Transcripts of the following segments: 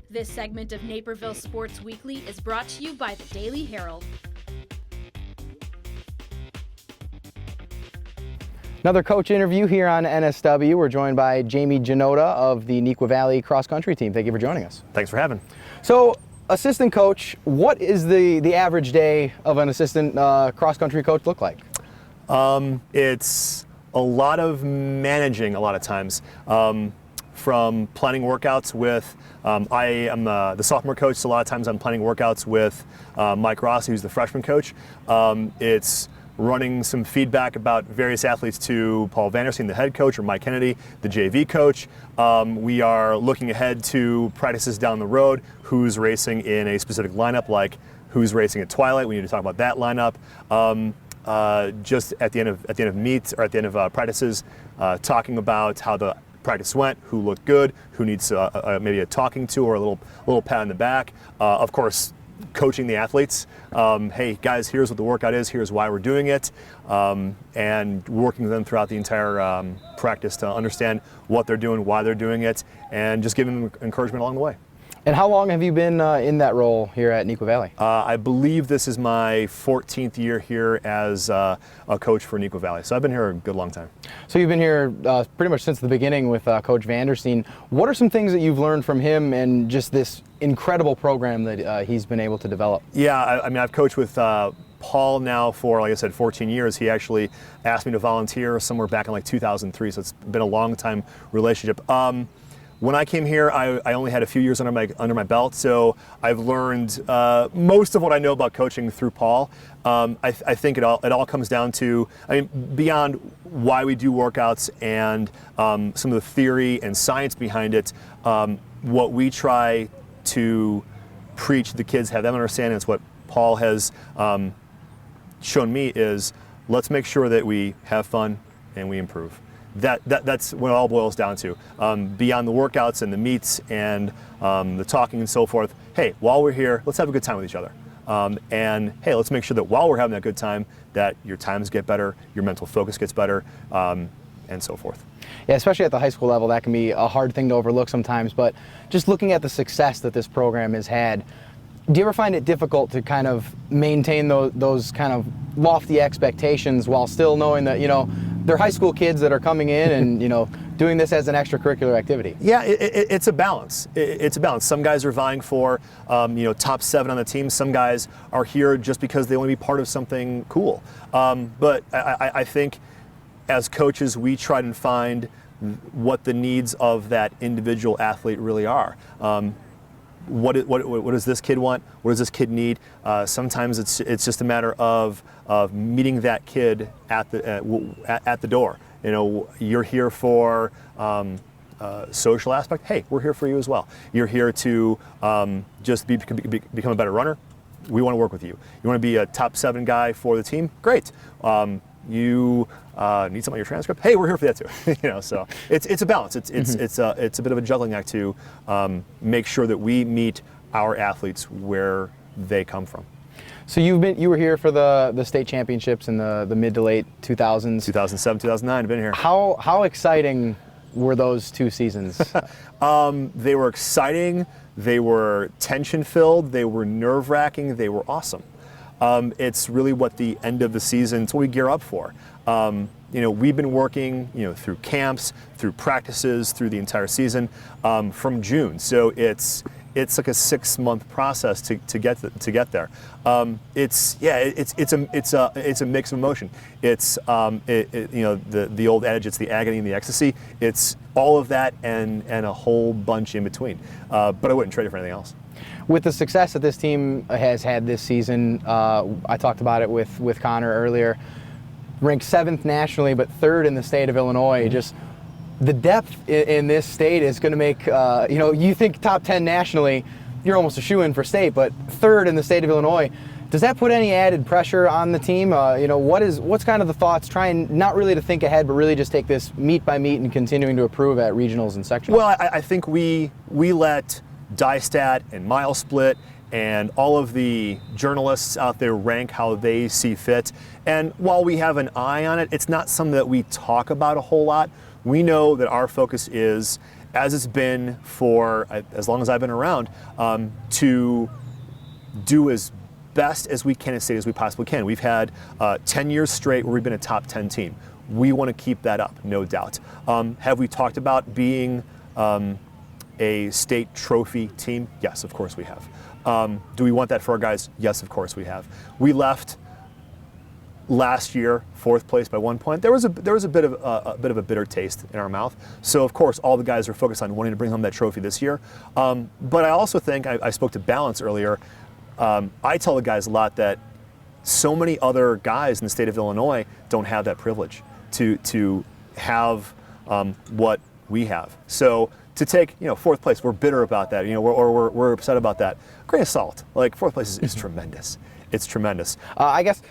This segment of Naperville Sports Weekly is brought to you by the Daily Herald. Another coach interview here on NSW. We're joined by Jaime Janota of the Neuqua Valley cross country team. Thank you for joining us. Thanks for having. So, assistant coach, what is the average day of an assistant cross country coach look like? It's a lot of managing a lot of times. From planning workouts with, I am the sophomore coach, so a lot of times I'm planning workouts with Mike Rossi, who's the freshman coach. It's running some feedback about various athletes to Paul Vandersteen, the head coach, or Mike Kennedy, the JV coach. We are looking ahead to practices down the road, who's racing in a specific lineup, like who's racing at Twilight. We need to talk about that lineup. Just at the end of meets or at the end of practices, talking about how the practice went, who looked good, who needs maybe a talking to or a little pat on the back. Of course, coaching the athletes. Hey guys, here's what the workout is. Here's why we're doing it, and working with them throughout the entire practice to understand what they're doing, why they're doing it, and just giving them encouragement along the way. And how long have you been in that role here at Neuqua Valley? I believe this is my 14th year here as a coach for Neuqua Valley. So I've been here a good long time. So you've been here pretty much since the beginning with Coach Vandersteen. What are some things that you've learned from him and just this incredible program that he's been able to develop? Yeah, I mean, I've coached with Paul now for, like I said, 14 years. He actually asked me to volunteer somewhere back in like 2003, so it's been a long time relationship. When I came here, I only had a few years under my belt, so I've learned most of what I know about coaching through Paul. I think it all comes down to, I mean, beyond why we do workouts and some of the theory and science behind it. What we try to preach to the kids, have them understand, and it's what Paul has shown me, is let's make sure that we have fun and we improve. That's what it all boils down to. Beyond the workouts and the meets and the talking and so forth, hey, while we're here, let's have a good time with each other. And hey, let's make sure that while we're having that good time, that your times get better, your mental focus gets better, and so forth. Yeah, especially at the high school level, that can be a hard thing to overlook sometimes, but just looking at the success that this program has had, do you ever find it difficult to kind of maintain those kind of lofty expectations while still knowing that, you know, they're high school kids that are coming in and, you know, doing this as an extracurricular activity? Yeah, it's a balance. It's a balance. Some guys are vying for, top 7 on the team. Some guys are here just because they want to be part of something cool. But I think as coaches, we try to find what the needs of that individual athlete really are. What does this kid want? What does this kid need? Sometimes it's just a matter of meeting that kid at the door. You know, you're here for social aspect. Hey, we're here for you as well. You're here to just become a better runner. We want to work with you. You want to be a top 7 guy for the team? Great. You need something on your transcript? Hey, we're here for that too. So it's a balance. It's a bit of a juggling act to make sure that we meet our athletes where they come from. So you were here for the state championships in the mid to late 2000s. 2007, 2009. I've been here. How exciting were those 2 seasons? They were exciting. They were tension-filled. They were nerve-wracking. They were awesome. It's really what the end of the season, it's what we gear up for. We've been working, through camps, through practices, through the entire season, from June. So it's like a 6-month process to get there. It's a mix of emotion. It's the old adage, it's the agony and the ecstasy. It's all of that and a whole bunch in between. But I wouldn't trade it for anything else. With the success that this team has had this season, I talked about it with Connor earlier, ranked 7th nationally, but 3rd in the state of Illinois. Just the depth in this state is going to make, you think top 10 nationally, you're almost a shoo-in for state, but 3rd in the state of Illinois. Does that put any added pressure on the team? What's kind of the thoughts, trying not really to think ahead, but really just take this meet by meet and continuing to improve at regionals and sectionals? Well, I think we let DieStat and Mile Split and all of the journalists out there rank how they see fit. And while we have an eye on it, it's not something that we talk about a whole lot. We know that our focus is as it's been for as long as I've been around, to do as best as we can and state as we possibly can. We've had 10 years straight where we've been a top 10 team. We want to keep that up, no doubt. Have we talked about being a state trophy team? Yes, of course we have. Do we want that for our guys? Yes, of course we have. We left last year 4th place by 1 point. There was a bit of a bitter taste in our mouth. So of course all the guys are focused on wanting to bring home that trophy this year. But I also think I spoke to balance earlier. I tell the guys a lot that so many other guys in the state of Illinois don't have that privilege to have what we have. So to take 4th place, we're bitter about that, or we're upset about that. Grain of salt. Like 4th place is tremendous. It's tremendous. I guess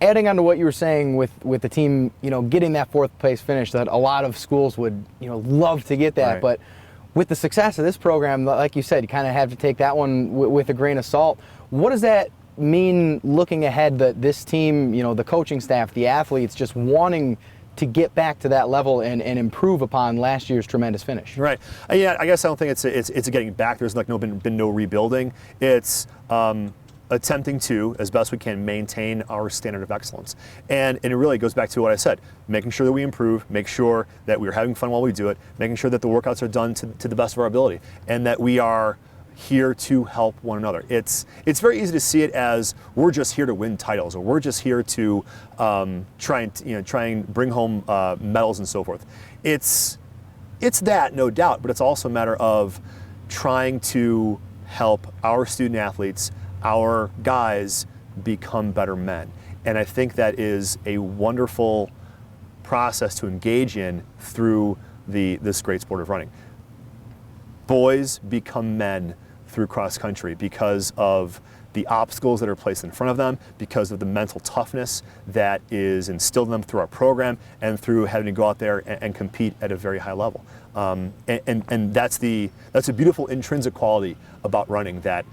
adding on to what you were saying with the team, getting that 4th place finish, that a lot of schools would love to get that, Right. but with the success of this program, like you said, you kind of have to take that one with a grain of salt. What does that mean looking ahead, that this team, the coaching staff, the athletes, just wanting to get back to that level and improve upon last year's tremendous finish? Right. Yeah, I guess I don't think it's a getting back. There's been no rebuilding. It's attempting to, as best we can, maintain our standard of excellence. And it really goes back to what I said, making sure that we improve, make sure that we're having fun while we do it, making sure that the workouts are done to the best of our ability, and that we are here to help one another. It's very easy to see it as we're just here to win titles, or we're just here to try and bring home medals and so forth. It's that, no doubt, but it's also a matter of trying to help our student athletes, our guys, become better men. And I think that is a wonderful process to engage in through this great sport of running. Boys become men through cross country because of the obstacles that are placed in front of them, because of the mental toughness that is instilled in them through our program, and through having to go out there and compete at a very high level. And that's a beautiful intrinsic quality about running that,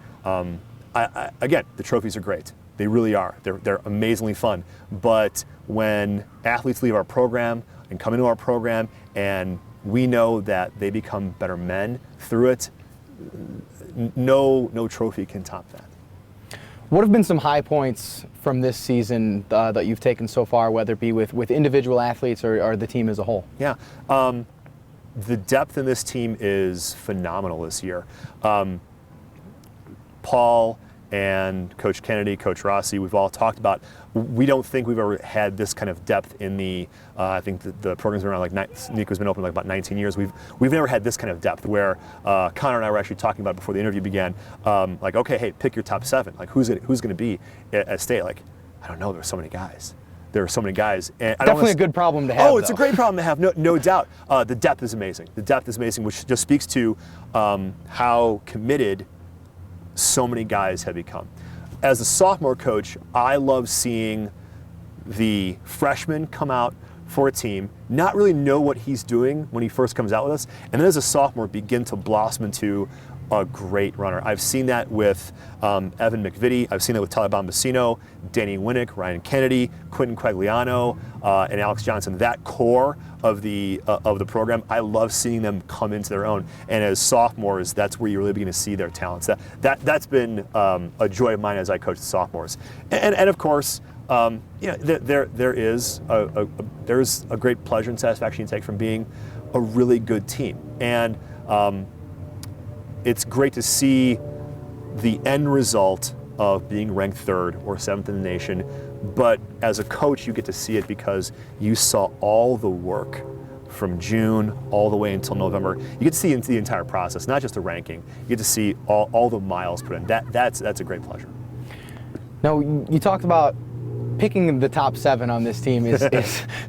again, the trophies are great. They really are. They're amazingly fun. But when athletes leave our program and come into our program, and we know that they become better men through it, no trophy can top that. What have been some high points from this season that you've taken so far, whether it be with individual athletes or the team as a whole? Yeah. The depth in this team is phenomenal this year. Paul and Coach Kennedy, Coach Rossi, we've all talked about, we don't think we've ever had this kind of depth in the, I think the program's been around Neuqua's been open like about 19 years. We've never had this kind of depth where Connor and I were actually talking about it before the interview began, like, okay, hey, pick your top 7. Like, who's going to be at state? Like, I don't know, there's so many guys. There are so many guys. And definitely a good problem to have. Oh, it's a great problem to have, no doubt. The depth is amazing. The depth is amazing, which just speaks to how committed so many guys have become. As a sophomore coach, I love seeing the freshman come out for a team, not really know what he's doing when he first comes out with us, and then as a sophomore begin to blossom into a great runner. I've seen that with Evan McVitie. I've seen that with Tyler Bombasino, Danny Winnick, Ryan Kennedy, Quentin Quagliano, and Alex Johnson. That core of the program, I love seeing them come into their own. And as sophomores, that's where you really begin to see their talents. That's been a joy of mine as I coach the sophomores. And of course, there's a great pleasure and satisfaction you take from being a really good team. And it's great to see the end result of being ranked 3rd or 7th in the nation, but as a coach you get to see it because you saw all the work from June all the way until November. You get to see into the entire process, not just the ranking. You get to see all the miles put in. That's a great pleasure. Now, you talked about picking the top 7 on this team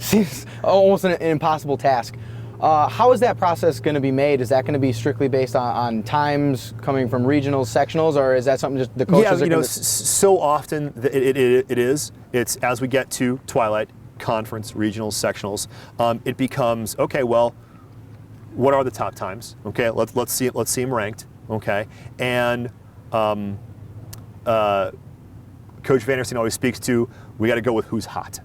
seems almost an impossible task. How is that process going to be made? Is that going to be strictly based on times coming from regionals, sectionals, or is that something just the coaches are going to... so often it is. It's as we get to Twilight, conference, regionals, sectionals, it becomes, okay, well, what are the top times? Okay, let's see them ranked. Okay, and Coach Vandersteen always speaks to, we got to go with who's hot.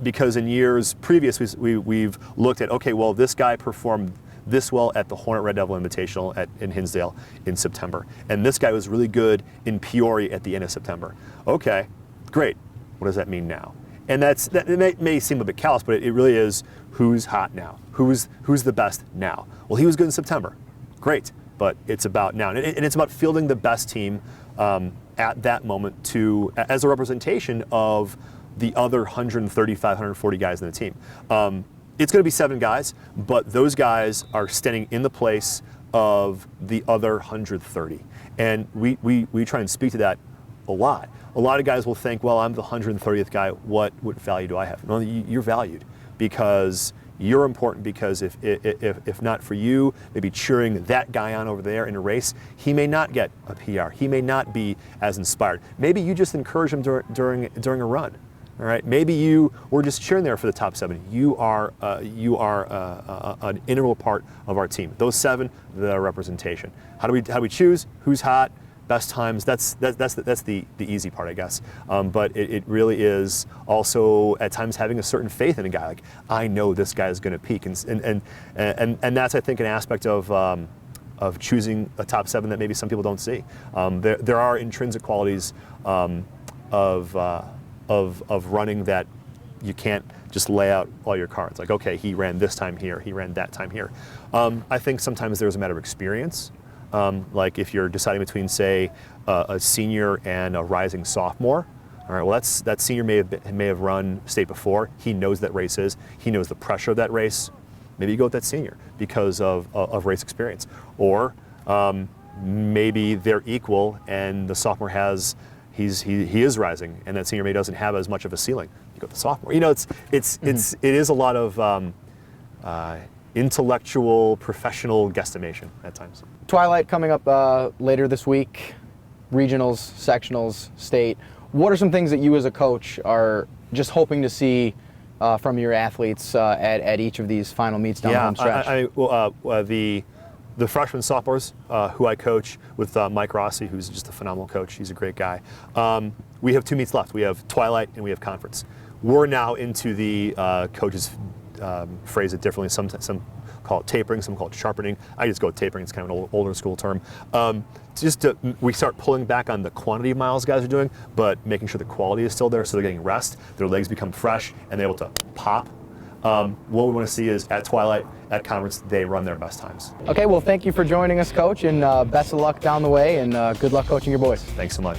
Because in years previous, we've looked at, okay, well, this guy performed this well at the Hornet Red Devil Invitational in Hinsdale in September. And this guy was really good in Peoria at the end of September. Okay, great. What does that mean now? And it may seem a bit callous, but it really is who's hot now? Who's the best now? Well, he was good in September. Great, but it's about now. And it's about fielding the best team at that moment as a representation of the other 135, 140 guys in the team. It's going to be 7 guys, but those guys are standing in the place of the other 130. And we try and speak to that a lot. A lot of guys will think, well, I'm the 130th guy. What value do I have? No, you're valued because you're important, because if not for you, maybe cheering that guy on over there in a race, he may not get a PR. He may not be as inspired. Maybe you just encourage him during a run. All right. Maybe you were just cheering there for the top 7. You are an integral part of our team. Those 7, the representation. How do we choose who's hot? Best times, that's the easy part, I guess. But it really is also at times having a certain faith in a guy. Like, I know this guy is going to peak, and that's, I think, an aspect of choosing a top 7 that maybe some people don't see. There are intrinsic qualities of running that you can't just lay out all your cards. Like, okay, he ran this time here, he ran that time here. I think sometimes there's a matter of experience. Like if you're deciding between, say, a senior and a rising sophomore, all right, well, that senior may have run state before. He knows that races. He knows the pressure of that race. Maybe you go with that senior because of race experience. Or maybe they're equal and the sophomore he is rising and that senior maybe doesn't have as much of a ceiling. You go with the sophomore. You know, it is a lot of intellectual, professional guesstimation at times. Twilight coming up later this week, regionals, sectionals, state. What are some things that you as a coach are just hoping to see from your athletes at each of these final meets down the home stretch? The freshmen, sophomores who I coach with Mike Rossi, who's just a phenomenal coach. He's a great guy. We have 2 meets left. We have Twilight and we have Conference. We're now into the coaches phrase it differently. Some call it tapering, some call it sharpening. I just go with tapering. It's kind of an older school term. We start pulling back on the quantity of miles guys are doing, but making sure the quality is still there, so they're getting rest, their legs become fresh, and they're able to pop. What we want to see is at Twilight, at Conference, they run their best times. Okay, well, thank you for joining us, Coach, and best of luck down the way, and good luck coaching your boys. Thanks so much.